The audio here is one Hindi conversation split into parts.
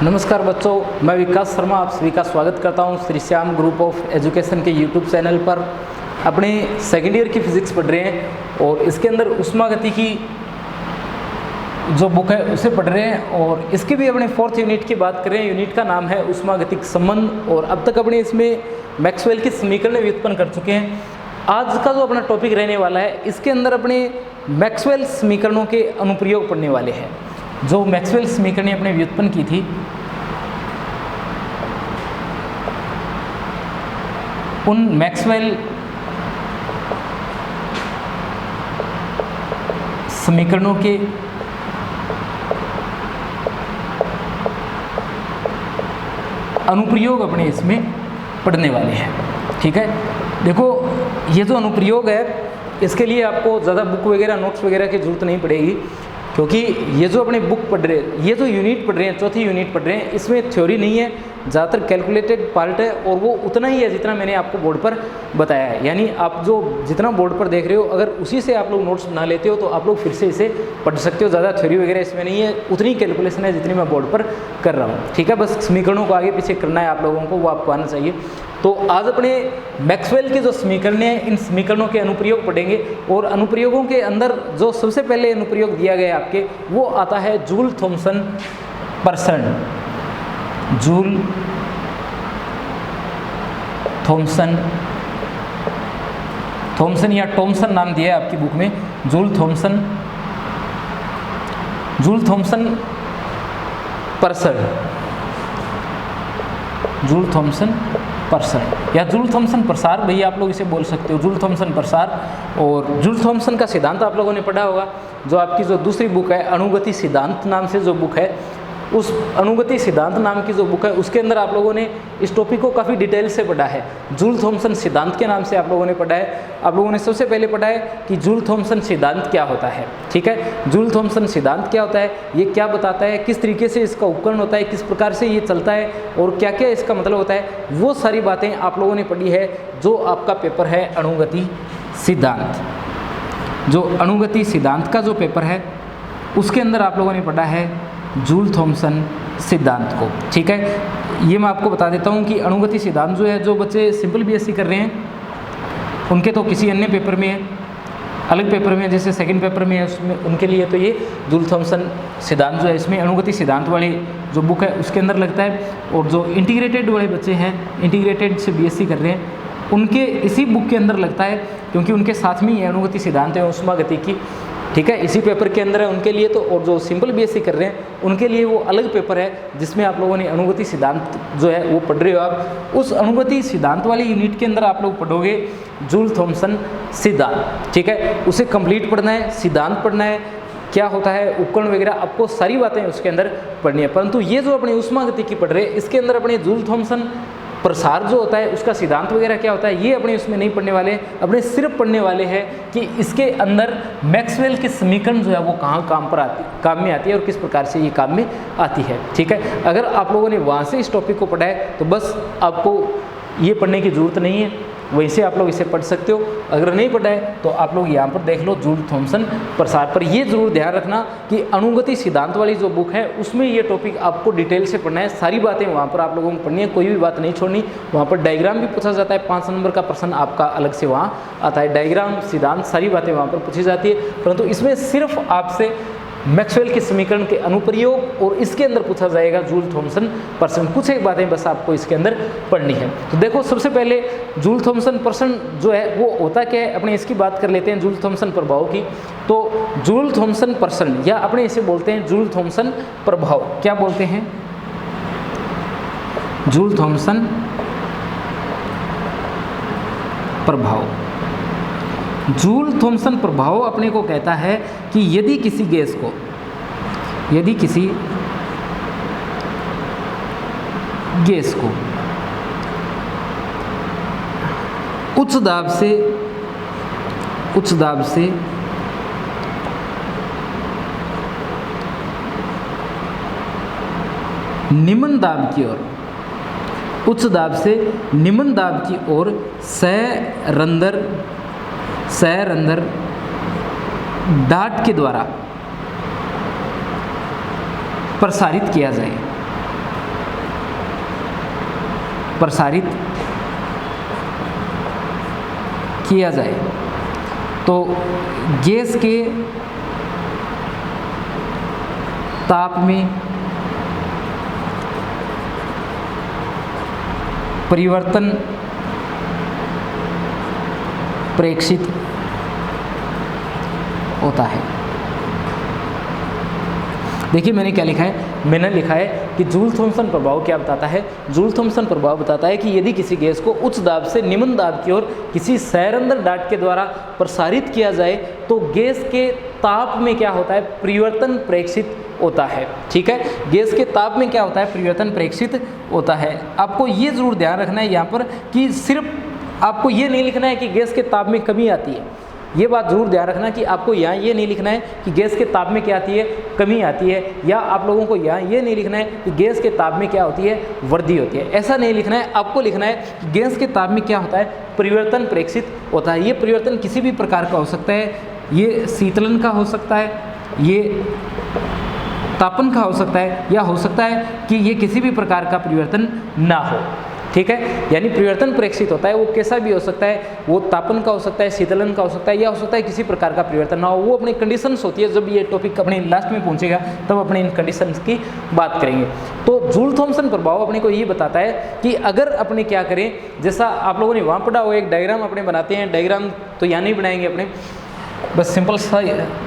नमस्कार बच्चों, मैं विकास शर्मा आप सभी का स्वागत करता हूं Shri Shyam group of education के यूट्यूब चैनल पर। अपने सेकेंड ईयर की फिजिक्स पढ़ रहे हैं और इसके अंदर उष्मागति की जो बुक है उसे पढ़ रहे हैं और इसके भी अपने फोर्थ यूनिट की बात करें। यूनिट का नाम है उष्मागतिक संबंध और अब तक अपने इसमें मैक्सवेल की समीकरण व्युत्पन्न कर चुके हैं। आज का जो अपना टॉपिक रहने वाला है इसके अंदर अपने मैक्सवेल समीकरणों के अनुप्रयोग पढ़ने वाले हैं। जो मैक्सवेल समीकरणें अपने व्युत्पन्न की थी उन मैक्सवेल समीकरणों के अनुप्रयोग अपने इसमें पढ़ने वाले हैं। ठीक है, देखो ये जो अनुप्रयोग है इसके लिए आपको ज़्यादा बुक वगैरह नोट्स वगैरह की जरूरत नहीं पड़ेगी, क्योंकि ये जो अपने बुक पढ़ रहे हैं, ये जो यूनिट पढ़ रहे हैं, चौथी यूनिट पढ़ रहे हैं, इसमें थ्योरी नहीं है, ज़्यादातर कैलकुलेटेड पार्ट है और वो उतना ही है जितना मैंने आपको बोर्ड पर बताया है। यानी आप जो जितना बोर्ड पर देख रहे हो अगर उसी से आप लोग नोट्स बना लेते हो तो आप लोग फिर से इसे पढ़ सकते हो। ज़्यादा थ्योरी वगैरह इसमें नहीं है, उतनी कैलकुलेशन है जितनी मैं बोर्ड पर कर रहा हूँ। ठीक है, बस समीकरणों को आगे पीछे करना है आप लोगों को, वो आपको आना चाहिए। तो आज अपने मैक्सवेल के जो समीकरण हैं इन समीकरणों के अनुप्रयोग पढ़ेंगे और अनुप्रयोगों के अंदर जो सबसे पहले अनुप्रयोग दिया गया है आपके वो आता है जूल थॉमसन पर्सन। जूल थॉमसन या टॉमसन नाम दिया है आपकी बुक में, जूल थॉमसन पर्सन, जूल थॉमसन पर्सन या जूल थॉमसन प्रसार, भैया आप लोग इसे बोल सकते हो, जूल थॉमसन प्रसार। और जूल थॉमसन का सिद्धांत आप लोगों ने पढ़ा होगा। जो आपकी जो दूसरी बुक है अणुगति सिद्धांत नाम से जो बुक है, उस अणुगति सिद्धांत नाम की जो बुक है उसके अंदर आप लोगों ने इस टॉपिक को काफ़ी डिटेल से पढ़ा है। जूल थॉमसन सिद्धांत के नाम से आप लोगों ने पढ़ा है। आप लोगों ने सबसे पहले पढ़ा है कि जूल थॉमसन सिद्धांत क्या होता है। ठीक है, जूल थॉमसन सिद्धांत क्या होता है, ये क्या बताता है, किस तरीके से इसका उपकरण होता है, किस प्रकार से ये चलता है और क्या क्या इसका मतलब होता है, वो सारी बातें आप लोगों ने पढ़ी है। जो आपका पेपर है अणुगति सिद्धांत, जो अणुगति सिद्धांत का जो पेपर है उसके अंदर आप लोगों ने पढ़ा है जूल थॉमसन सिद्धांत को। ठीक है, ये मैं आपको बता देता हूँ कि अणुगति सिद्धांत जो है, जो बच्चे सिंपल बीएससी कर रहे हैं उनके तो किसी अन्य पेपर में है, अलग पेपर में, जैसे सेकंड पेपर में है उसमें, उनके लिए तो ये जूल थॉमसन सिद्धांत जो है इसमें अणुगति सिद्धांत वाली जो बुक है उसके अंदर लगता है। और जो इंटीग्रेटेड वाले बच्चे हैं, इंटीग्रेटेड से बीएससी कर रहे हैं, उनके इसी बुक के अंदर लगता है, क्योंकि उनके साथ में ही अणुगति सिद्धांत है उष्मागति की। ठीक है, इसी पेपर के अंदर है उनके लिए तो। और जो सिंपल बीएससी कर रहे हैं उनके लिए वो अलग पेपर है जिसमें आप लोगों ने अणुगति सिद्धांत जो है वो पढ़ रहे हो। आप उस अणुगति सिद्धांत वाली यूनिट के अंदर आप लोग पढ़ोगे जूल थॉमसन सिद्धांत। ठीक है, उसे कंप्लीट पढ़ना है, सिद्धांत पढ़ना है, क्या होता है उपकरण वगैरह, आपको सारी बातें उसके अंदर पढ़नी है। परंतु ये जो अपनी उष्मागति की पढ़ रहे हैं इसके अंदर अपने जूल थॉमसन प्रसार जो होता है उसका सिद्धांत वगैरह क्या होता है ये अपने उसमें नहीं पढ़ने वाले, अपने सिर्फ पढ़ने वाले हैं कि इसके अंदर मैक्सवेल के समीकरण जो है वो कहाँ काम में आती है और किस प्रकार से ये काम में आती है। ठीक है, अगर आप लोगों ने वहाँ से इस टॉपिक को पढ़ा है तो बस आपको ये पढ़ने की ज़रूरत नहीं है, वहीं से आप लोग इसे पढ़ सकते हो। अगर नहीं पढ़ा है तो आप लोग यहाँ पर देख लो जूल थॉमसन प्रसार पर। ये ज़रूर ध्यान रखना कि अणुगति सिद्धांत वाली जो बुक है उसमें ये टॉपिक आपको डिटेल से पढ़ना है, सारी बातें वहाँ पर आप लोगों को पढ़नी है, कोई भी बात नहीं छोड़नी। वहाँ पर डायग्राम भी पूछा जाता है, 5 नंबर का प्रश्न आपका अलग से वहाँ आता है, डायग्राम सिद्धांत सारी बातें वहाँ पर पूछी जाती है। परंतु इसमें सिर्फ आपसे मैक्सवेल के समीकरण के अनुप्रयोग और इसके अंदर पूछा जाएगा जूल थॉमसन पर्सन। कुछ एक बातें बस आपको इसके अंदर पढ़नी है। तो देखो सबसे पहले जूल थॉमसन पर्सन जो है वो होता क्या है, अपने इसकी बात कर लेते हैं जूल थॉमसन प्रभाव की। तो जूल थॉमसन पर्सन या अपने इसे बोलते हैं जूल थॉमसन प्रभाव। क्या बोलते हैं? जूल थॉमसन प्रभाव। जूल थॉमसन प्रभाव अपने को कहता है कि यदि किसी गैस को, यदि किसी गैस को उच्च दाब से निम्न दाब की ओर, उच्च दाब से निम्न दाब की ओर सैरंदर डाट के द्वारा प्रसारित किया जाए, प्रसारित किया जाए तो गैस के ताप में परिवर्तन प्रेक्षित होता है। देखिए मैंने क्या लिखा है, मैंने लिखा है कि जूल थॉम्सन प्रभाव क्या बताता है। जूल थॉम्सन प्रभाव बताता है कि यदि किसी गैस को उच्च दाब से निम्न दाब की ओर किसी सैरंध्र डाट के द्वारा प्रसारित किया जाए तो गैस के ताप में क्या होता है, परिवर्तन प्रेक्षित होता है। ठीक है, गैस के ताप में क्या होता है, परिवर्तन प्रेक्षित होता है। आपको ये ज़रूर ध्यान रखना है यहाँ पर कि सिर्फ आपको ये नहीं लिखना है कि गैस के ताप में कमी आती है, ये बात जरूर ध्यान रखना कि आपको यहाँ ये नहीं लिखना है कि गैस के ताप में क्या आती है, कमी आती है, या आप लोगों को यहाँ ये नहीं लिखना है कि गैस के ताप में क्या होती है, वृद्धि होती है। ऐसा नहीं लिखना है, आपको लिखना है कि गैस के ताप में क्या होता है, परिवर्तन प्रेक्षित होता है। ये परिवर्तन किसी भी प्रकार का हो सकता है, ये शीतलन का हो सकता है, ये तापन का हो सकता है, या हो सकता है कि ये किसी भी प्रकार का परिवर्तन ना हो। ठीक है, यानी परिवर्तन प्रेक्षित होता है, वो कैसा भी हो सकता है, वो तापन का हो सकता है, शीतलन का हो सकता है, या हो सकता है किसी प्रकार का परिवर्तन ना हो। वो अपनी कंडीशंस होती है, जब ये टॉपिक अपने लास्ट में पहुंचेगा तब अपने इन कंडीशंस की बात करेंगे। तो जूल थॉम्सन प्रभाव अपने को ये बताता है कि अगर अपने क्या करें, जैसा आप लोगों ने वहाँ पढ़ा हो, एक डायग्राम अपने बनाते हैं, डायग्राम तो यहाँ नहीं बनाएंगे अपने, बस सिंपल सा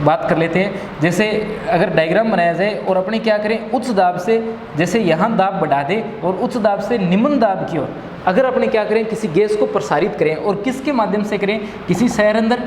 बात कर लेते हैं। जैसे अगर डायग्राम बनाया जाए और अपने क्या करें, उच्च दाब से जैसे यहाँ दाब बढ़ा दें और उच्च दाब से निम्न दाब की ओर अगर अपने क्या करें, किसी गैस को प्रसारित करें, और किसके माध्यम से करें, किसी सैरंध्र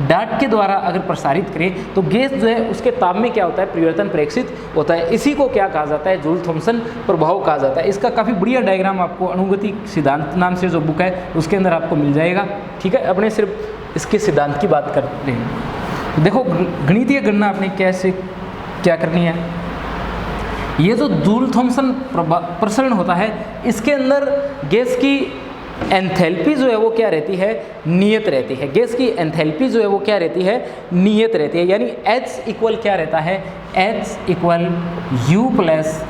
डाट के द्वारा अगर प्रसारित करें तो गैस जो है उसके ताप में क्या होता है, परिवर्तन प्रेक्षित होता है। इसी को क्या कहा जाता है, जूल थॉम्सन प्रभाव कहा जाता है। इसका काफ़ी बढ़िया डायग्राम आपको अनुगति सिद्धांत नाम से जो बुक है उसके अंदर आपको मिल जाएगा। ठीक है, अपने सिर्फ इसके सिद्धांत की बात कर रहे हैं। देखो गणितीय गणना आपने कैसे क्या करनी है, ये जो जूल थॉम्सन प्रसरण होता है इसके अंदर गैस की एंथैल्पी जो है वो क्या रहती है, नियत रहती है। गैस की एंथैल्पी जो है वो क्या रहती है, नियत रहती है। यानी H इक्वल क्या रहता है, H equal U plus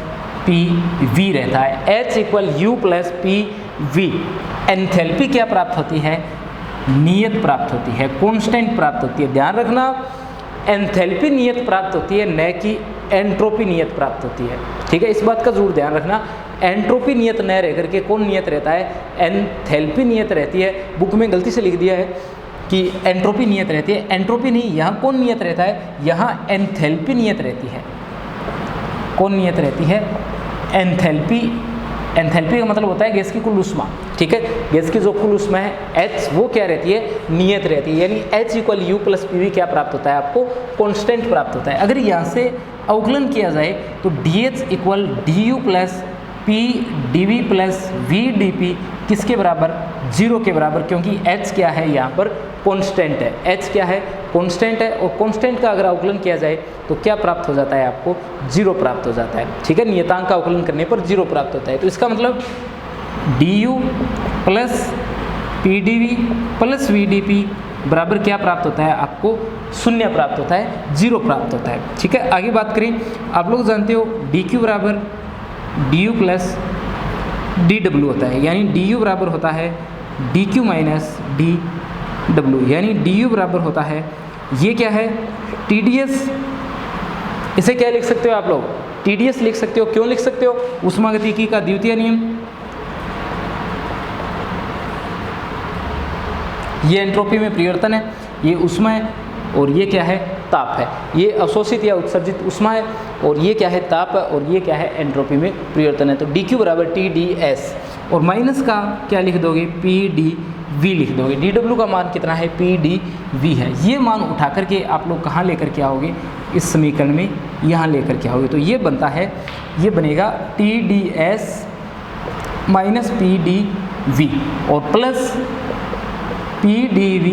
P V रहता है। H equal U plus P V. Enthalpy क्या प्राप्त होती है, नियत प्राप्त होती है, कांस्टेंट प्राप्त होती है। ध्यान रखना, एंथैल्पी नियत प्राप्त होती है, न कि एंट्रोपी नियत प्राप्त होती है। ठीक है, इस बात का जरूर ध्यान रखना। एंट्रोपी नियत न रह करके कौन नियत रहता है, एंथैल्पी नियत रहती है। बुक में गलती से लिख दिया है कि एंट्रोपी नियत रहती है, एंट्रोपी नहीं, यहाँ कौन नियत रहता है, यहाँ एंथैल्पी नियत रहती है। कौन नियत रहती है, एंथैल्पी। एंथैल्पी का मतलब होता है गैस की कुल ऊष्मा। ठीक है, गैस की जो कुल ऊष्मा है H वो क्या रहती है, नियत रहती है। यानी H equal U plus P V क्या प्राप्त होता है, आपको कांस्टेंट प्राप्त होता है। अगर यहाँ से अवकलन किया जाए तो DH equal DU plus p d v plus v d p किसके बराबर, 0 के बराबर, क्योंकि H क्या है यहाँ पर, कांस्टेंट है। H क्या है, कांस्टेंट है, और कांस्टेंट का अगर अवकलन किया जाए तो क्या प्राप्त हो जाता है, आपको 0 प्राप्त हो जाता है। ठीक है, नियतांक का अवकलन करने पर 0 प्राप्त होता है। तो इसका मतलब du plus p d v plus v d p बराबर क्या प्राप्त होता है, आपको 0 प्राप्त होता है, 0 प्राप्त होता है। ठीक है, आगे बात करें, आप लोग जानते हो dq बराबर du प्लस dw होता है। यानी du बराबर होता है dq माइनस dw, यानी du बराबर होता है, ये क्या है, TdS। इसे क्या लिख सकते हो आप लोग, TdS लिख सकते हो। क्यों लिख सकते हो, ऊष्मागतिकी का द्वितीय नियम, ये एंट्रोपी में परिवर्तन है, ये ऊष्मा है, और ये क्या है, ताप है। ये अवशोषित या उत्सर्जित ऊष्मा है, और ये क्या है, ताप है, और ये क्या है, एंट्रोपी में परिवर्तन है। तो dq बराबर TdS, और माइनस का क्या लिख दोगे, PdV लिख दोगे। dw का मान कितना है, PdV है। ये मान उठा करके आप लोग कहाँ लेकर के आओगे, इस समीकरण में यहाँ लेकर के आओगे। तो ये बनता है, ये बनेगा TdS माइनस PdV और प्लस PdV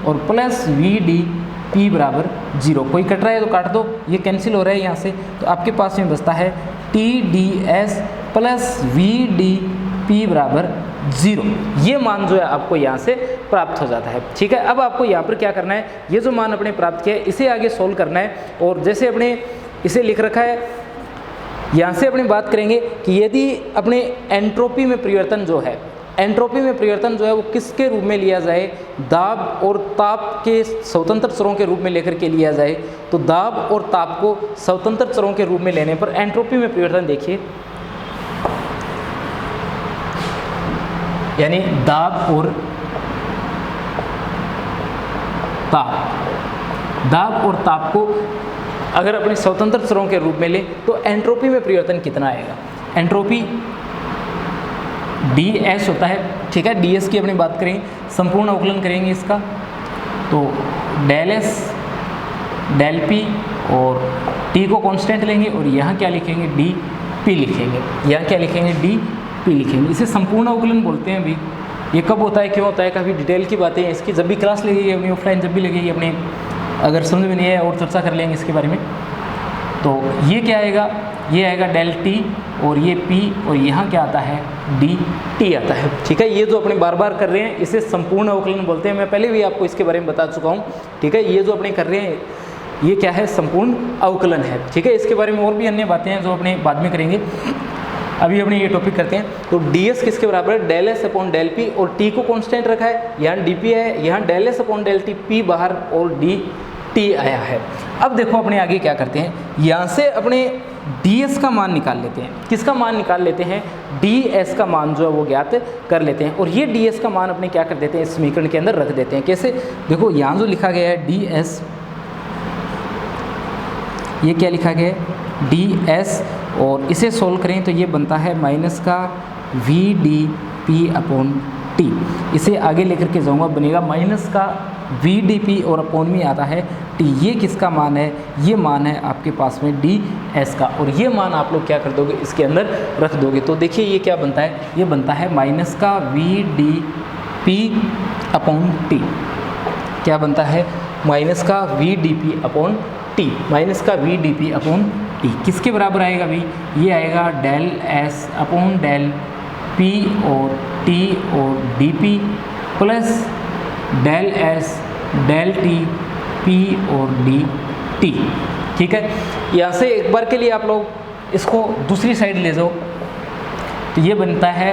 और प्लस VdP बराबर 0। कोई कट रहा है तो काट दो, ये कैंसिल हो रहा है यहाँ से, तो आपके पास में बचता है TdS प्लस VdP बराबर 0। ये मान जो है आपको यहाँ से प्राप्त हो जाता है। ठीक है, अब आपको यहाँ पर क्या करना है, ये जो मान अपने प्राप्त किया है इसे आगे सोल्व करना है। और जैसे अपने इसे लिख रखा है, यहाँ से अपने बात करेंगे कि यदि अपने एंट्रोपी में परिवर्तन जो है, एंट्रोपी में परिवर्तन जो है वो किसके रूप में लिया जाए, दाब और ताप के स्वतंत्र चरों के रूप में लेकर के लिया जाए। तो दाब और ताप को स्वतंत्र चरों के रूप में लेने पर एंट्रोपी में परिवर्तन देखिए, यानी दाब और ताप को अगर अपने स्वतंत्र चरों के रूप में ले तो एंट्रोपी में परिवर्तन कितना आएगा। एंट्रोपी ds होता है, ठीक है। ds की अपनी बात करें, संपूर्ण अवकलन करेंगे इसका, तो डेल s डेल p और t को कांस्टेंट लेंगे और यहाँ क्या लिखेंगे, dp लिखेंगे। यहाँ क्या लिखेंगे, dp लिखेंगे। इसे संपूर्ण अवकलन बोलते हैं। अभी ये कब होता है, क्यों होता है, काफ़ी डिटेल की बातें हैं इसकी, जब भी क्लास लगेगी अपनी ऑफलाइन, जब भी लगेगी अपनी, अगर समझ में नहीं है और चर्चा कर लेंगे इसके बारे में। तो ये क्या आएगा, ये आएगा डेल टी और ये p और यहाँ क्या आता है, dt आता है, ठीक है। ये जो अपने बार बार कर रहे हैं इसे संपूर्ण अवकलन बोलते हैं। मैं पहले भी आपको इसके बारे में बता चुका हूँ, ठीक है। ये जो अपने कर रहे हैं ये क्या है, संपूर्ण अवकलन है, ठीक है। इसके बारे में और भी अन्य बातें हैं जो अपने बाद में करेंगे, अभी अपने ये टॉपिक करते हैं। तो ds किसके बराबर है, del s upon del p, और t को कांस्टेंट रखा है, यहाँ dp है, यहाँ del s upon del t, p बाहर और dt आया है। अब देखो अपने आगे क्या करते हैं, यहाँ से अपने ds का मान निकाल लेते हैं। किसका मान निकाल लेते हैं, ds का मान जो है वो ज्ञात कर लेते हैं, और ये ds का मान अपने क्या कर देते हैं, इस समीकरण के अंदर रख देते हैं। कैसे, देखो यहाँ जो लिखा गया है ds, ये क्या लिखा गया है, ds, और इसे सोल्व करें तो ये बनता है माइनस का v d p upon t. इसे आगे लेकर के जाऊँगा, बनेगा माइनस का वी डी पी और अपॉन में आता है टी। ये किसका मान है, ये मान है आपके पास में डी एस का, और ये मान आप लोग क्या कर दोगे, इसके अंदर रख दोगे। तो देखिए ये क्या बनता है, ये बनता है माइनस का v d p upon t. क्या बनता है, माइनस का v d p upon t, minus का v d p upon t किसके बराबर आएगा भाई, ये आएगा del s upon del p और टी और d p plus del s del t p और डी टी, ठीक है। यहाँ से एक बार के लिए आप लोग इसको दूसरी साइड ले जाओ, तो ये बनता है,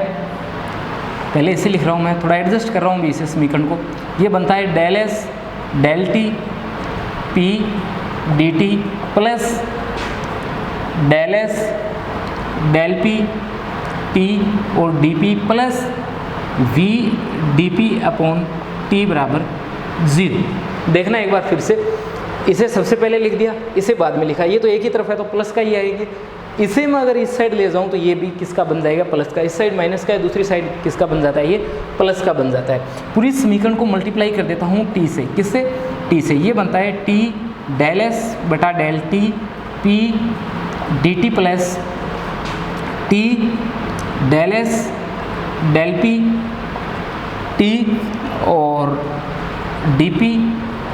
पहले इसे लिख रहा हूँ मैं, थोड़ा एडजस्ट कर रहा हूँ इसे समीकरण को। ये बनता है del s del t p d t plus del s del p t और d p plus v d p upon t बराबर 0। देखना एक बार फिर से, इसे सबसे पहले लिख दिया, इसे बाद में लिखा। ये तो एक ही तरफ है तो प्लस का ही आएगी। इसे मैं अगर इस साइड ले जाऊँ तो ये भी किसका बन जाएगा, प्लस का। इस साइड माइनस का है, दूसरी साइड किसका बन जाता है, ये प्लस का बन जाता है। पूरी समीकरण को मल्टीप्लाई कर देता हूँ टी से, किससे, टी से। ये बनता है टी डेल एस बटा del t p d t plus t del s del p t और d p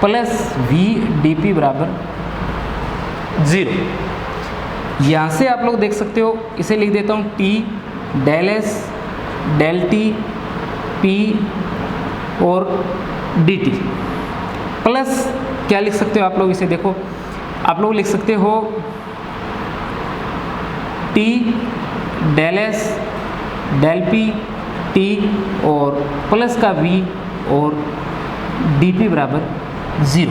plus v d p बराबर 0। यहाँ से आप लोग देख सकते हो, इसे लिख देता हूँ t del s del t p और डी टी प्लस क्या लिख सकते हो आप लोग, इसे देखो, आप लोग लिख सकते हो t del s del p t और प्लस का वी और डी पी बराबर 0।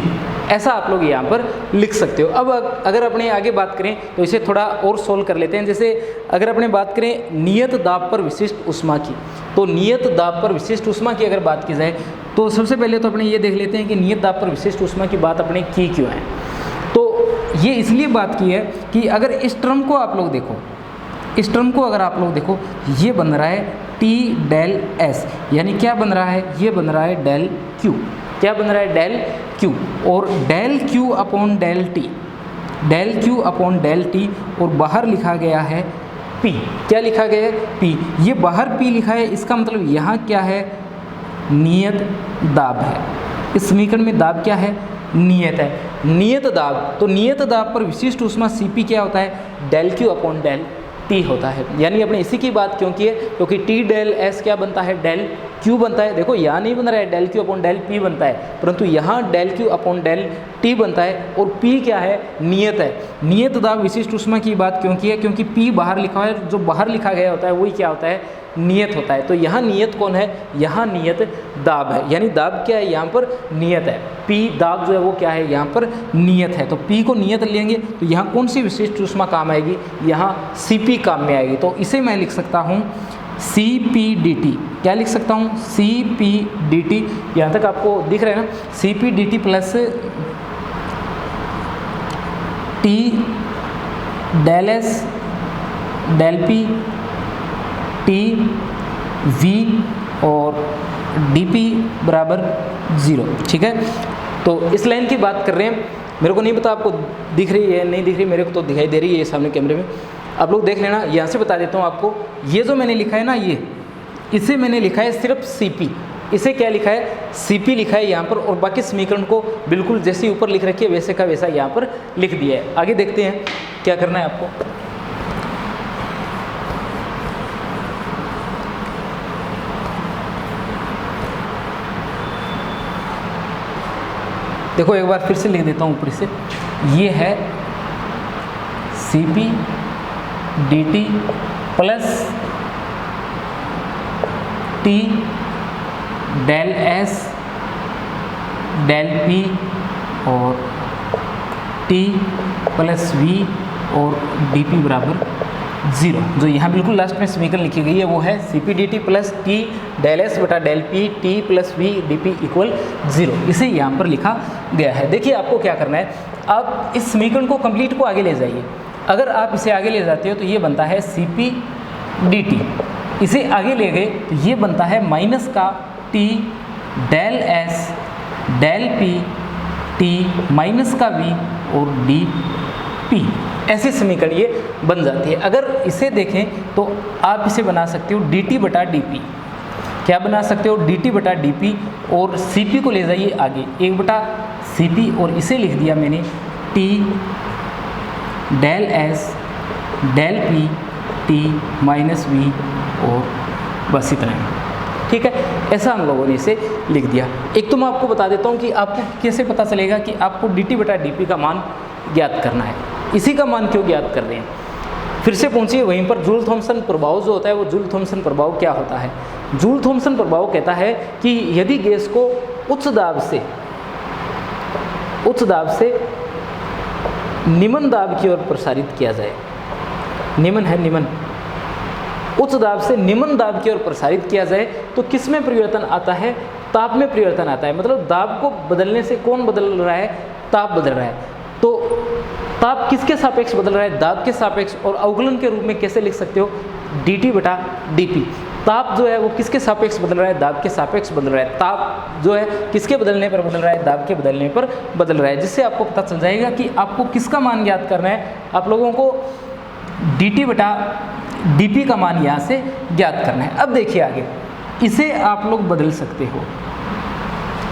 ऐसा आप लोग यहाँ पर लिख सकते हो। अब अगर अपने आगे बात करें तो इसे थोड़ा और सोल्व कर लेते हैं। जैसे अगर अपने बात करें नियत दाब पर विशिष्ट ऊष्मा की, तो नियत दाब पर विशिष्ट ऊष्मा की अगर बात की जाए तो सबसे पहले तो अपने ये देख लेते हैं कि नियत दाब पर विशिष्ट ऊष्मा की बात अपने की क्यों है। तो ये इसलिए बात की है कि अगर इस टर्म को आप लोग देखो, इस टर्म को अगर आप लोग देखो, ये बन रहा है टी डेल एस, यानी क्या बन रहा है, ये बन रहा है डेल क्यू। क्या बन रहा है, डेल क्यू, और del q upon del t, del q upon del t, और बाहर लिखा गया है पी। क्या लिखा गया है, पी। ये बाहर पी लिखा है, इसका मतलब यहाँ क्या है, नियत दाब है। इस समीकरण में दाब क्या है, नियत है, नियत दाब। तो नियत दाब पर विशिष्ट ऊष्मा Cp क्या होता है, del q upon del t होता है। यानी अपने इसी की बात क्यों की है, क्योंकि टी डेल एस क्या बनता है, डेल क्यू बनता है। देखो यहाँ नहीं बन रहा है del q upon del p बनता है, परंतु यहाँ del q upon del t बनता है, और पी क्या है, नियत है। नियत दाब विशिष्ट ऊष्मा की बात क्यों की है, क्योंकि पी बाहर लिखा है, जो बाहर लिखा गया होता है वही क्या होता है, नियत होता है। तो यहाँ नियत कौन है, यहाँ नियत दाब है, यानी दाब क्या है यहाँ पर, नियत है। P दाब जो है वो क्या है यहाँ पर, नियत है। तो P को नियत लेंगे तो यहाँ कौन सी विशिष्ट ऊष्मा काम आएगी, यहाँ Cp काम में आएगी। तो इसे मैं लिख सकता हूँ CpdT, क्या लिख सकता हूँ, CpdT। यहाँ तक आपको दिख रहा है ना, CpdT plus T del S del P T V और dP बराबर 0, ठीक है। तो इस लाइन की बात कर रहे हैं, मेरे को नहीं पता आपको दिख रही है नहीं दिख रही, मेरे को तो दिखाई दे रही है सामने कैमरे में, आप लोग देख लेना। यहाँ से बता देता हूँ आपको, ये जो मैंने लिखा है ना, ये इसे मैंने लिखा है सिर्फ Cp, इसे क्या लिखा है, Cp लिखा है यहाँ पर, और बाकी समीकरण को बिल्कुल जैसे ऊपर लिख रखी है वैसे का वैसा यहाँ पर लिख दिया है। आगे देखते हैं क्या करना है आपको। देखो एक बार फिर से लिख देता हूँ ऊपर से, ये है Cp dt plus T del S del P और T प्लस V और dP बराबर 0। जो यहाँ बिल्कुल लास्ट में समीकरण लिखी गई है वो है Cpdt plus T del S बटा del P T plus V dP equal 0, इसे यहाँ पर लिखा गया है। देखिए आपको क्या करना है, आप इस समीकरण को कंप्लीट को आगे ले जाइए। अगर आप इसे आगे ले जाते हो तो ये बनता है Cpdt, इसे आगे ले गए तो ये बनता है माइनस का T del S del P T minus का V और dP, ऐसी समीकरण ये बन जाती है। अगर इसे देखें तो आप इसे बना सकते हो dt बटा dp, क्या बना सकते हो, dt बटा dp, और Cp को ले जाइए आगे 1 बटा Cp, और इसे लिख दिया मैंने T del S del P T minus V, और बस इतना है, ठीक है। ऐसा हम लोगों ने इसे लिख दिया। एक तो मैं आपको बता देता हूँ कि आपको कैसे पता चलेगा कि आपको dt बटा dp का मान ज्ञात करना है, इसी का मान क्यों ज्ञात कर रहे हैं। फिर से पहुंचिए वहीं पर, जूल थॉमसन प्रभाव जो होता है वो जूल थॉमसन प्रभाव क्या होता है। जूल थॉमसन प्रभाव कहता है कि यदि गैस को उच्च दाब से निम्न दाब की ओर प्रसारित किया जाए, निम्न है निम्न, उच्च दाब से निम्न दाब की ओर प्रसारित किया जाए तो किस में परिवर्तन आता है, ताप में परिवर्तन आता है। मतलब दाब को बदलने से कौन बदल रहा है, ताप बदल रहा है। तो ताप किसके सापेक्ष बदल रहा है, दाब के सापेक्ष, और अवकलन के रूप में कैसे लिख सकते हो, dt बटा dp। ताप जो है वो किसके सापेक्ष बदल रहा है, दाब के सापेक्ष बदल रहा है। ताप जो है किसके बदलने पर बदल रहा है, दाब के बदलने पर बदल रहा है, जिससे आपको पता चल जाएगा कि आपको किसका मान ज्ञात करना है। आप लोगों को dt बटा dp का मान यहाँ से ज्ञात करना है। अब देखिए आगे, इसे आप लोग बदल सकते हो,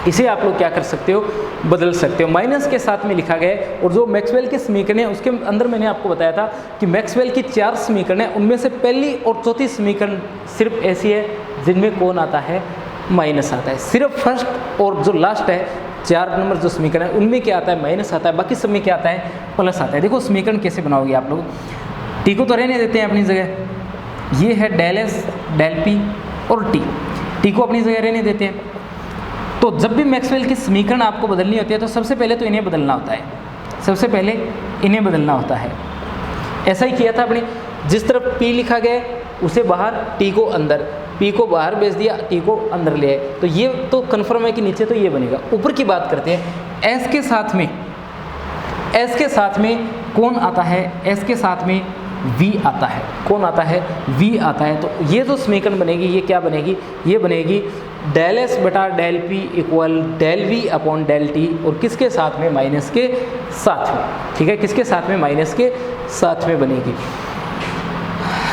इसे आप लोग क्या कर सकते हो, बदल सकते हो। माइनस के साथ में लिखा गया है, और जो मैक्सवेल के समीकरण है उसके अंदर मैंने आपको बताया था कि मैक्सवेल की 4 समीकरण है, उनमें से पहली और चौथी समीकरण सिर्फ ऐसी है जिनमें कौन आता है, माइनस आता है। सिर्फ फर्स्ट और जो लास्ट है 4 नंबर जो समीकरण है उनमें क्या आता है, माइनस आता है, बाकी सब में क्या आता है, प्लस आता है। देखो समीकरण कैसे बनाओगे आप लोग, टी को तो रहने देते हैं अपनी जगह, ये है डेल एस डेल पी और टी को अपनी जगह रहने देते हैं। तो जब भी मैक्सवेल की समीकरण आपको बदलनी होती है तो सबसे पहले तो इन्हें बदलना होता है, सबसे पहले इन्हें बदलना होता है। ऐसा ही किया था अपने, जिस तरफ P लिखा गया उसे बाहर, T को अंदर, P को बाहर भेज दिया, T को अंदर ले आए। तो ये तो कन्फर्म है कि नीचे तो ये बनेगा। ऊपर की बात करते हैं, S के साथ में कौन आता है, S के साथ में V आता है, कौन आता है, V आता है। तो ये जो समीकरण बनेगी ये क्या बनेगी, ये बनेगी डेल एस बटा del p equal del v upon del t, और किसके साथ में, माइनस के साथ में, ठीक है, किसके साथ में, माइनस के साथ में बनेगी।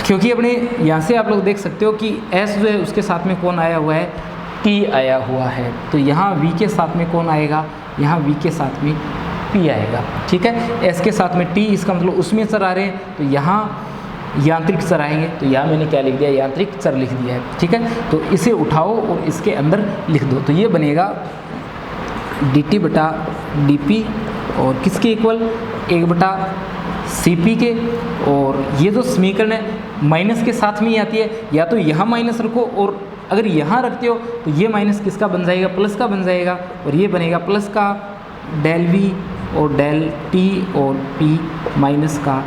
क्योंकि अपने यहाँ से आप लोग देख सकते हो कि S जो है उसके साथ में कौन आया हुआ है, T आया हुआ है। तो यहाँ V के साथ में कौन आएगा, यहाँ V के साथ में P आएगा, ठीक है। S के साथ में T, इसका मतलब उसमें चर आ रहे हैं, तो यहाँ यांत्रिक चर आएंगे। तो यहाँ मैंने क्या लिख दिया, यांत्रिक चर लिख दिया है, ठीक है। तो इसे उठाओ और इसके अंदर लिख दो, तो ये बनेगा dt बटा dp, और किसके इक्वल, 1 बटा Cp के, और ये जो समीकरण है माइनस के साथ में ही आती है, या तो यहाँ माइनस रखो और अगर यहाँ रखते हो तो ये माइनस किसका बन जाएगा, प्लस का बन जाएगा, और ये बनेगा प्लस का डेल वी और डेल टी और पी माइनस का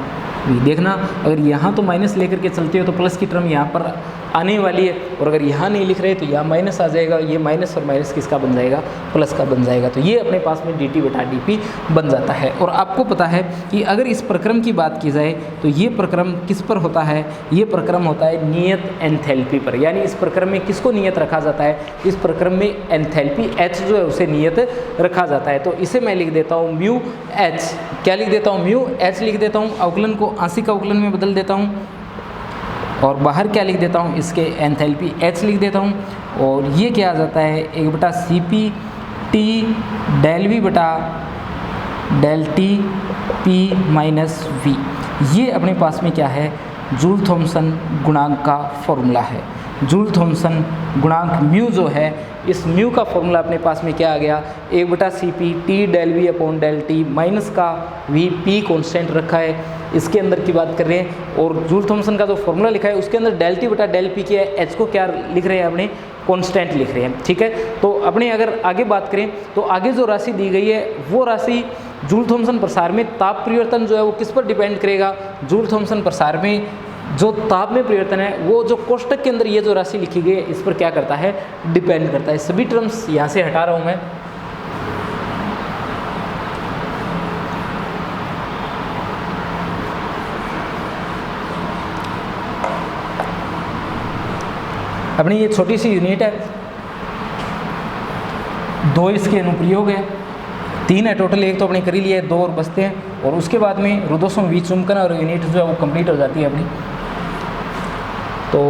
वी। देखना अगर यहाँ तो माइनस लेकर के चलते हो तो प्लस की टर्म यहाँ पर आने वाली है, और अगर यहाँ नहीं लिख रहे तो यहाँ माइनस आ जाएगा, ये माइनस और माइनस किसका बन जाएगा, प्लस का बन जाएगा। तो ये अपने पास में डी टी बटा डी पी बन जाता है। और आपको पता है कि अगर इस प्रक्रम की बात की जाए तो ये प्रक्रम किस पर होता है, ये प्रक्रम होता है नियत एंथैल्पी पर, यानी इस प्रक्रम में किसको नियत रखा जाता है, इस प्रक्रम में एंथैल्पी एच जो है उसे नियत रखा जाता है। तो इसे मैं लिख देता हूँ म्यू एच, क्या लिख देता हूँ, म्यू एच लिख देता हूँ, अवकलन को आंशिक अवकलन में बदल देता हूँ, और बाहर क्या लिख देता हूँ, इसके एंथैल्पी एच लिख देता हूँ, और ये क्या आ जाता है, एक बटा c p t del v बटा del t p minus v. ये अपने पास में क्या है, जूल थॉमसन गुणांक का फॉर्मूला है। जूल थॉमसन गुणांक म्यू जो है, इस म्यू का फॉर्मूला अपने पास में क्या आ गया, एक बटा c p t del v upon del t minus का वी, पी कॉन्स्टेंट रखा है, इसके अंदर की बात कर रहे हैं, और जूल थॉमसन का जो फॉर्मूला लिखा है उसके अंदर डेल टी बटा डेल पी किया है, एच को क्या लिख रहे हैं अपने, कॉन्स्टेंट लिख रहे हैं। ठीक है, तो अपने अगर आगे बात करें तो आगे जो राशि दी गई है वो राशि जूल थॉमसन प्रसार में ताप परिवर्तन जो है वो किस पर डिपेंड करेगा, जूल थॉमसन प्रसार में जो ताप में परिवर्तन है वो जो कोष्टक के अंदर ये जो राशि लिखी गई है इस पर क्या करता है, डिपेंड करता है। सभी टर्म्स यहाँ से हटा रहा हूँ मैं। अपनी ये छोटी सी यूनिट है, 2 इसके अनुप्रयोग है, 3 है टोटल, एक तो अपने कर ही लिया है, 2 और बचते हैं, और उसके बाद में रुद्धोष्म विचुंबकन और यूनिट जो है वो कंप्लीट हो जाती है अपनी। तो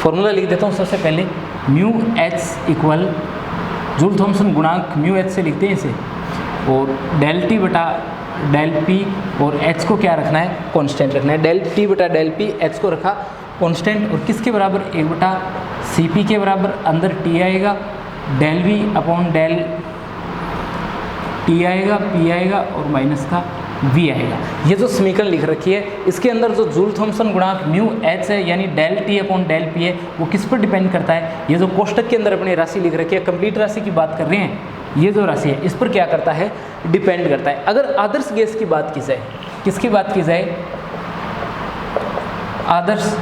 फॉर्मूला लिख देता हूँ सबसे पहले, mu h equal Joule Thomson गुणांक म्यू एच से लिखते हैं इसे, और डेल टी बटा डेल पी, और एच को क्या रखना है, कांस्टेंट रखना है, डेल टी बटा डेल पी एच को रखा कांस्टेंट, और किसके बराबर, एक बटा सी पी के बराबर, अंदर टी आएगा, del v upon del t आएगा, पी आएगा, और माइनस का वी आएगा। ये जो समीकरण लिख रखी है इसके अंदर जो जूल थॉमसन गुणांक म्यू एच है यानी del t upon del p है वो किस पर डिपेंड करता है, ये जो कोष्टक के अंदर अपनी राशि लिख रखी है, कंप्लीट राशि की बात कर रहे हैं, ये जो राशि है इस पर क्या करता है, डिपेंड करता है। अगर आदर्श गैस की बात की जाए, किसकी बात की जाए, आदर्श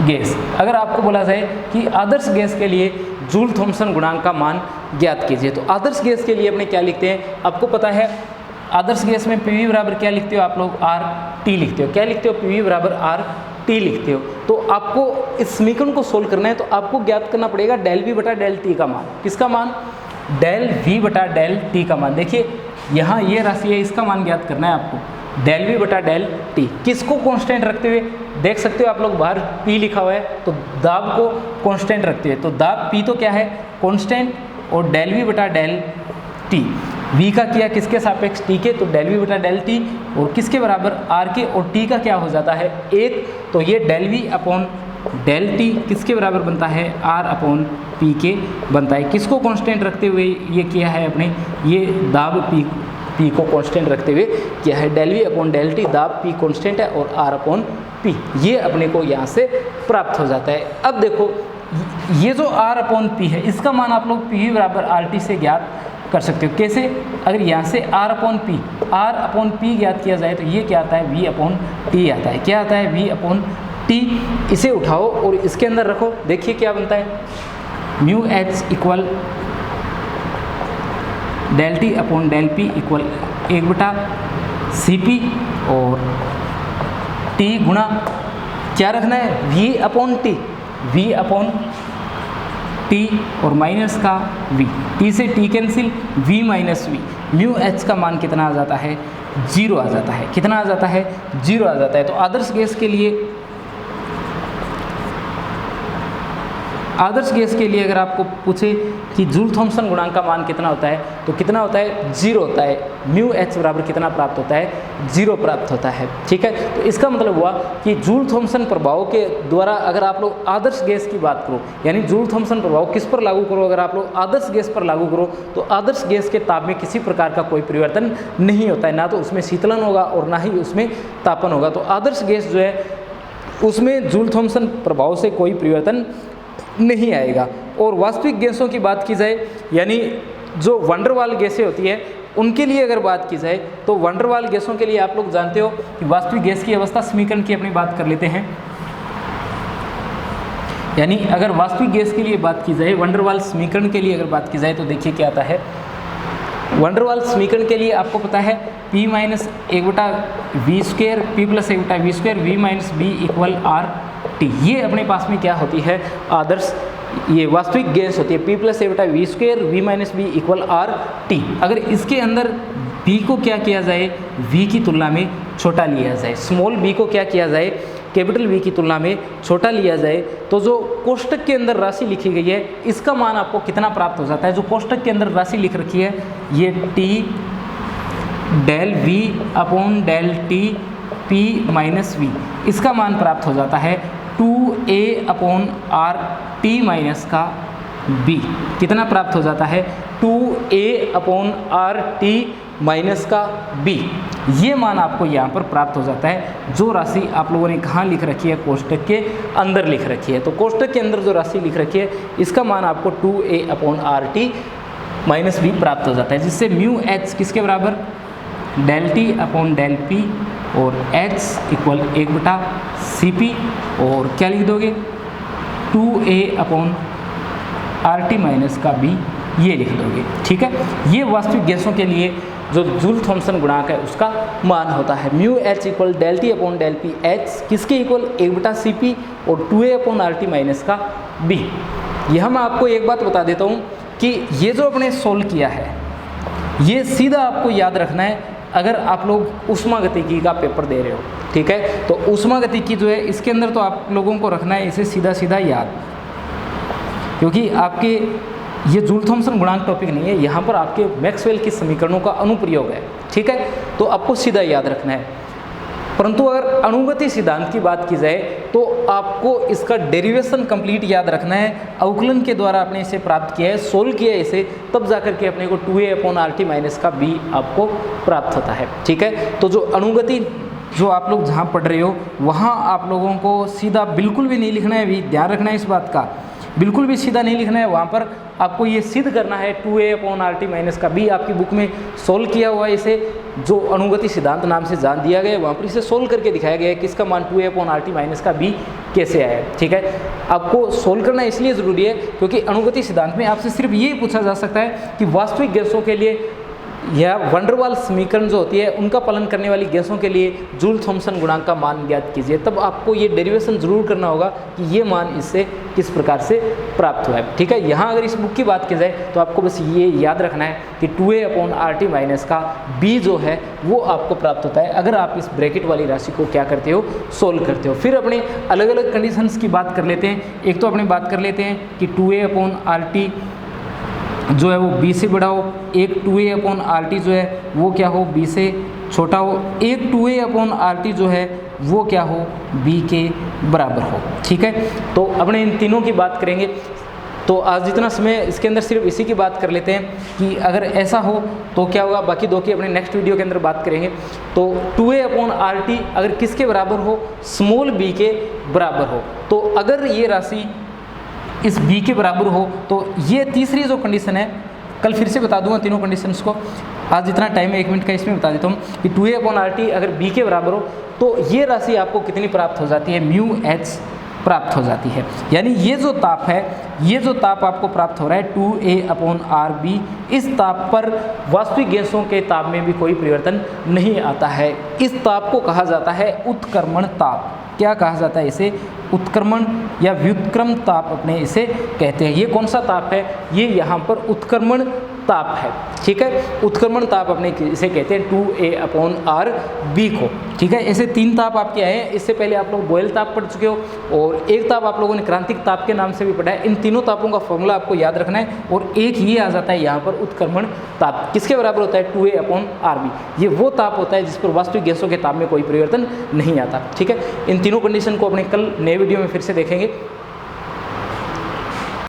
गैस, अगर आपको बोला जाए कि आदर्श गैस के लिए जूल थॉमसन गुणांक का मान ज्ञात कीजिए, तो आदर्श गैस के लिए अपने क्या लिखते हैं, आपको पता है आदर्श गैस में पीवी बराबर क्या लिखते हो आप लोग, आर टी लिखते हो, क्या लिखते हो, पीवी बराबर आर टी लिखते हो। तो आपको इस समीकरण को सोल्व करना है तो आपको ज्ञात करना पड़ेगा डेल वी बटा डेल टी का मान, किसका मान, डेल वी बटा डेल टी का मान। देखिए यहाँ ये राशि है, इसका मान ज्ञात करना है आपको, डेल वी बटा डेल टी, किसको कांस्टेंट रखते हुए, देख सकते हो आप लोग बाहर पी लिखा हुआ है तो दाब को कांस्टेंट रखते हुए, तो दाब पी तो क्या है कांस्टेंट, और डेल वी बटा डेल टी, वी का किया किसके सापेक्ष, टी के, तो डेल वी बटा डेल टी, और किसके बराबर, आर के, और टी का क्या हो जाता है 1, तो ये del v upon del t किसके बराबर बनता है, आर अपॉन पी के बनता है। किसको कांस्टेंट रखते हुए ये किया है अपने, ये दाब पी को कांस्टेंट रखते हुए किया है, del v upon del t, दाब पी कांस्टेंट है और आर अपॉन पी, ये अपने को यहाँ से प्राप्त हो जाता है। अब देखो ये जो आर अपॉन पी है इसका मान आप लोग पी बराबर आर टी से ज्ञात कर सकते हो। कैसे, अगर यहाँ से आर अपॉन पी ज्ञात किया जाए तो ये क्या आता है, वी अपॉन टी आता है, क्या आता है, वी अपॉन टी। इसे उठाओ और इसके अंदर रखो, देखिए क्या बनता है, mu h equal del t upon del p equal 1 बटा सी पी, और टी गुणा क्या रखना है, v upon t, v upon t, और माइनस का वी, टी से t cancel, v minus v, mu h का मान कितना आ जाता है, 0 आ जाता है, कितना आ जाता है, 0 आ जाता है। तो आदर्श गैस के लिए आदर्श गैस के लिए अगर आपको पूछे कि जूल थॉम्सन गुणांक का मान कितना होता है, तो कितना होता है, 0 होता है। म्यू एच बराबर कितना प्राप्त होता है, 0 प्राप्त होता है। ठीक है, तो इसका मतलब हुआ कि जूल थॉम्सन प्रभाव के द्वारा अगर आप लोग आदर्श गैस की बात करो, यानी जूल थॉम्सन प्रभाव किस पर लागू करो, अगर आप लोग आदर्श गैस पर लागू करो तो आदर्श गैस के ताप में किसी प्रकार का कोई परिवर्तन नहीं होता है, ना तो उसमें शीतलन होगा और ना ही उसमें तापन होगा। तो आदर्श गैस जो है उसमें जूल थॉम्सन प्रभाव से कोई परिवर्तन नहीं आएगा। और वास्तविक गैसों की बात की जाए, यानी जो वंडरवाल गैसें होती है उनके लिए अगर बात की जाए तो वंडरवाल गैसों के लिए आप लोग जानते हो कि वास्तविक गैस की अवस्था समीकरण की अपनी बात कर लेते हैं। यानी अगर वास्तविक गैस के लिए बात की जाए, वंडरवाल समीकरण के लिए अगर बात की जाए तो देखिए क्या आता है। वंडरवाल समीकरण के लिए आपको पता है P minus 1/v², P plus 1/v², V minus b equal r t. ये अपने पास में क्या होती है, आदर्श ये वास्तविक गैस होती है। P plus 1/v², V minus b equal r t. अगर इसके अंदर V को क्या किया जाए, V की तुलना में छोटा लिया जाए, स्मॉल v को क्या किया जाए, कैपिटल V की तुलना में छोटा लिया जाए, तो जो कोष्टक के अंदर राशि लिखी गई है इसका मान आपको कितना प्राप्त हो जाता है। जो कोष्टक के अंदर राशि लिख रखी है ये T del V upon del T P minus V, इसका मान प्राप्त हो जाता है 2A upon r t minus का B। कितना प्राप्त हो जाता है, 2A upon r t minus का B। ये मान आपको यहाँ पर प्राप्त हो जाता है। जो राशि आप लोगों ने कहाँ लिख रखी है, कोष्टक के अंदर लिख रखी है। तो कोष्टक के अंदर जो राशि लिख रखी है इसका मान आपको 2A upon r t minus B प्राप्त हो जाता है, जिससे म्यू एच किसके बराबर, del t upon del p और H इक्वल 1/CP। और क्या लिख दोगे, 2A upon r t minus का B, ये लिख दोगे। ठीक है, ये वास्तविक गैसों के लिए जो जूल थॉम्सन गुणांक है उसका मान होता है। Mu h equal del t upon del p h किसके इक्वल, 1/CP और 2A upon r t minus का B। यह मैं आपको एक बात बता देता हूँ कि ये जो अपने सोल्व किया है ये सीधा आपको याद रखना है अगर आप लोग ऊष्मागतिकी का पेपर दे रहे हो। ठीक है, तो ऊष्मागतिकी जो है इसके अंदर तो आप लोगों को रखना है इसे सीधा सीधा याद, क्योंकि आपके ये जूल थॉम्सन गुणांक टॉपिक नहीं है, यहाँ पर आपके मैक्सवेल के समीकरणों का अनुप्रयोग है। ठीक है, तो आपको सीधा याद रखना है। परंतु अगर अणुगति सिद्धांत की बात की जाए तो आपको इसका डेरिवेशन कंप्लीट याद रखना है। अवकलन के द्वारा आपने इसे प्राप्त किया है, सोल्व किया है इसे, तब जाकर के अपने को 2A upon r t minus का B आपको प्राप्त होता है। ठीक है, तो जो अणुगति जो आप लोग जहाँ पढ़ रहे हो वहाँ आप लोगों को सीधा बिल्कुल भी नहीं लिखना है, भी ध्यान रखना है इस बात का, बिल्कुल भी सीधा नहीं लिखना है। वहाँ पर आपको ये सिद्ध करना है 2A upon r t minus का B। आपकी बुक में सोल्व किया हुआ है, इसे जो अणुगति सिद्धांत नाम से जान दिया गया है वहाँ पर इसे सोल्व करके दिखाया गया है कि इसका मान 2A upon r t minus का B कैसे आया है। ठीक है, आपको सोल्व करना इसलिए ज़रूरी है क्योंकि अणुगति सिद्धांत में आपसे सिर्फ ये पूछा जा सकता है कि वास्तविक गैसों के लिए या वंडरवाल समीकरण जो होती है उनका पालन करने वाली गैसों के लिए जूल थॉम्सन गुणांक का मान ज्ञात कीजिए। तब आपको ये डेरिवेशन जरूर करना होगा कि ये मान इससे किस प्रकार से प्राप्त हुआ है। ठीक है, यहाँ अगर इस बुक की बात की जाए तो आपको बस ये याद रखना है कि 2A upon r t minus का B जो है वो आपको प्राप्त होता है अगर आप इस ब्रैकेट वाली राशि को क्या करते हो, सोल्व करते हो। फिर अपने अलग अलग कंडीशंस की बात कर लेते हैं। एक तो अपने बात कर लेते हैं कि 2A अपॉन आर टी जो है वो B से बड़ा हो, एक 2A अपॉन आर टी जो है वो क्या हो, B से छोटा हो, एक 2A अपॉन आर टी जो है वो क्या हो, B के बराबर हो। ठीक है, तो अपने इन तीनों की बात करेंगे। तो आज जितना समय इसके अंदर सिर्फ इसी की बात कर लेते हैं कि अगर ऐसा हो तो क्या होगा, बाकी दो की अपने नेक्स्ट वीडियो के अंदर बात करेंगे। तो 2A अपॉन आर टी अगर किसके बराबर हो, स्मॉल b के बराबर हो, तो अगर ये राशि इस B के बराबर हो तो ये तीसरी जो कंडीशन है, कल फिर से बता दूंगा तीनों कंडीशंस को, आज जितना टाइम है 1 मिनट का इसमें बता देता हूँ कि 2A अपॉन आर टी अगर B के बराबर हो तो ये राशि आपको कितनी प्राप्त हो जाती है, म्यू एच प्राप्त हो जाती है। यानी ये जो ताप है, ये जो ताप आपको प्राप्त हो रहा है 2A अपॉन आर बी, इस ताप पर वास्तविक गैसों के ताप में भी कोई परिवर्तन नहीं आता है। इस ताप को कहा जाता है उत्क्रमण ताप। क्या कहा जाता है इसे, उत्क्रमण या व्युत्क्रम ताप अपने इसे कहते हैं। ये कौन सा ताप है, ये यहाँ पर उत्क्रमण ताप है, ठीक है। उत्क्रमण ताप अपने इसे कहते हैं 2A/RB को, ठीक है। ऐसे 3 ताप आपके आए हैं। इससे पहले आप लोग बॉयल ताप पढ़ चुके हो और एक ताप आप लोगों ने क्रांतिक ताप के नाम से भी पढ़ा है। इन तीनों तापों का फॉर्मूला आपको याद रखना है और एक ये आ जाता है यहाँ पर उत्क्रमण ताप, किसके बराबर होता है 2A/RB। ये वो ताप होता है जिस पर वास्तविक गैसों के ताप में कोई परिवर्तन नहीं आता, ठीक है। इन तीनों कंडीशन को अपने कल नए वीडियो में फिर से देखेंगे।